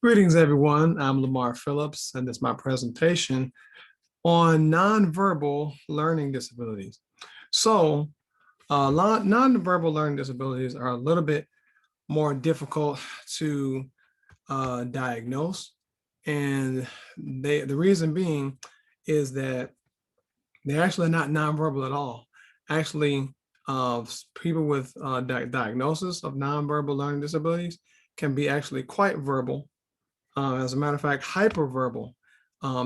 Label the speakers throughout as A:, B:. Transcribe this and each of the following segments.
A: Greetings, everyone. I'm Lamar Phillips, and this is my presentation on nonverbal learning disabilities. So, nonverbal learning disabilities are a little bit more difficult to diagnose, and the reason being is that they're actually not nonverbal at all. Actually, people with diagnosis of nonverbal learning disabilities can be actually quite verbal. As a matter of fact, hyperverbal.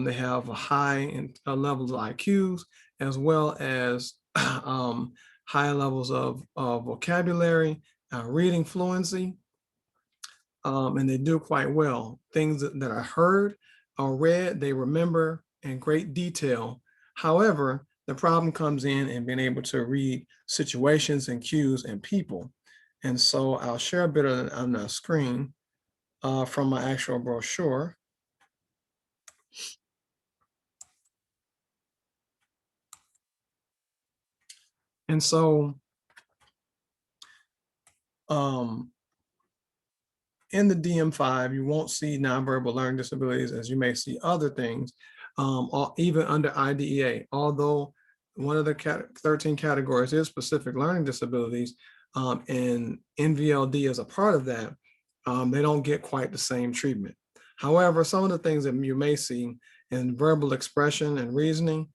A: They have a high levels of IQs as well as high levels of vocabulary, reading fluency, and they do quite well. Things that are heard or read, they remember in great detail. However, the problem comes in being able to read situations and cues and people. And so I'll share a bit on the screen from my actual brochure. And so in the DSM-5, you won't see nonverbal learning disabilities as you may see other things, or even under IDEA, although one of the 13 categories is specific learning disabilities, and NVLD is a part of that. They don't get quite the same treatment. However, some of the things that you may see in verbal expression and reasoning,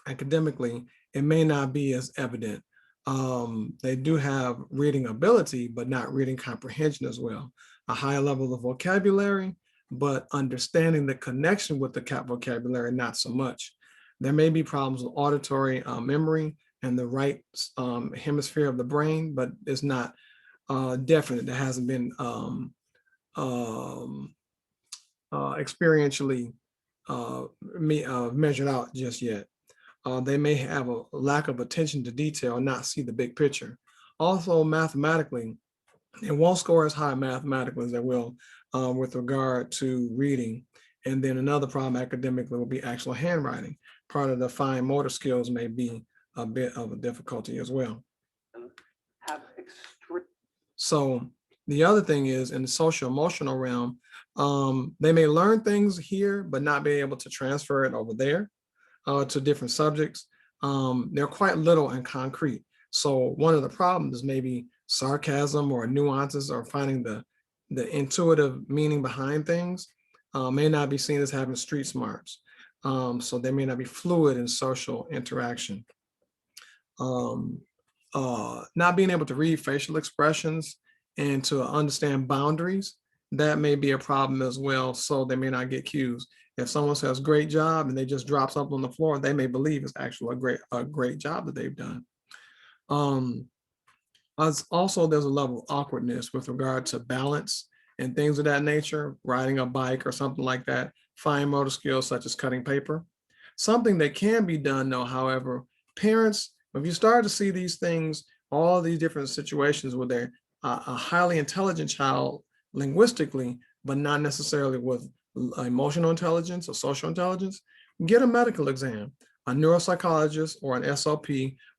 A: academically, it may not be as evident. They do have reading ability, but not reading comprehension as well. A high level of vocabulary, but understanding the connection with the vocabulary, not so much. There may be problems with auditory memory and the right hemisphere of the brain, but it's not definite. It hasn't been experientially measured out just yet. They may have a lack of attention to detail and not see the big picture. Also, mathematically, they won't score as high mathematically as they will with regard to reading. And then another problem academically will be actual handwriting. Part of the fine motor skills may be a bit of a difficulty as well. So the other thing is in the social emotional realm, they may learn things here, but not be able to transfer it over there to different subjects. They're quite little and concrete. So one of the problems is maybe sarcasm or nuances or finding the intuitive meaning behind things may not be seen as having street smarts. So they may not be fluid in social interaction. Not being able to read facial expressions and to understand boundaries, that may be a problem as well. So they may not get cues. If someone says great job and they just drop something on the floor, they may believe it's actually a great job that they've done. Also, there's a level of awkwardness with regard to balance and things of that nature, riding a bike or something like that, fine motor skills such as cutting paper. Something that can be done though, however, parents, if you start to see these things, all these different situations where they're a highly intelligent child linguistically, but not necessarily with emotional intelligence or social intelligence, get a medical exam. A neuropsychologist or an SOP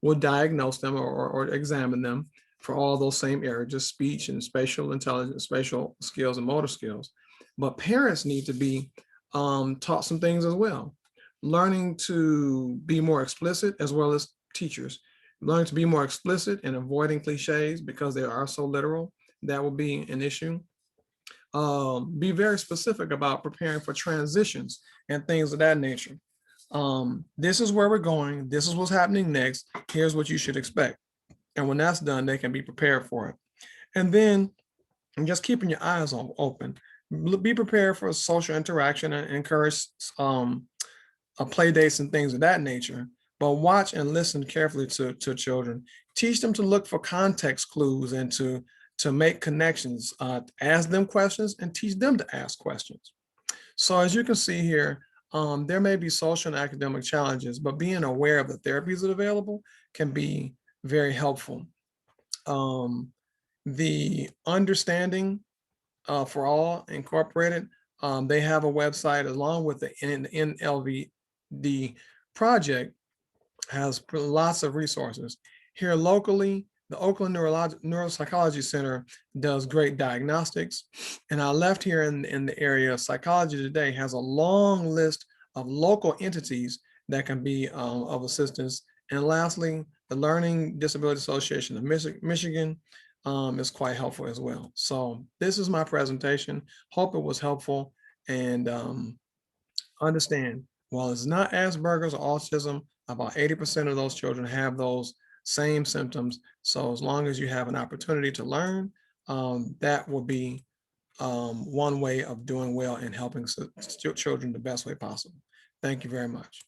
A: will diagnose them or examine them for all those same areas, just speech and spatial intelligence, spatial skills and motor skills. But parents need to be taught some things as well. Learning to be more explicit, as well as teachers. Learning to be more explicit and avoiding cliches because they are so literal. That will be an issue. Be very specific about preparing for transitions and things of that nature. This is where we're going. This is what's happening next. Here's what you should expect. And when that's done, they can be prepared for it. And then just keeping your eyes open. Be prepared for social interaction and encourage play dates and things of that nature. But watch and listen carefully to children. Teach them to look for context clues and to make connections. Ask them questions and teach them to ask questions. So as you can see here, there may be social and academic challenges, but being aware of the therapies that are available can be very helpful. The Understanding for All Incorporated, they have a website along with the NVLD project, has lots of resources. Here locally, The Oakland Neuropsychology Center does great diagnostics. And our left here in the area of Psychology Today has a long list of local entities that can be of assistance. And lastly, the Learning Disability Association of Michigan is quite helpful as well. So this is my presentation. Hope it was helpful. And understand, while it's not Asperger's or autism, about 80% of those children have those same symptoms. So as long as you have an opportunity to learn, that will be one way of doing well and helping children the best way possible. Thank you very much.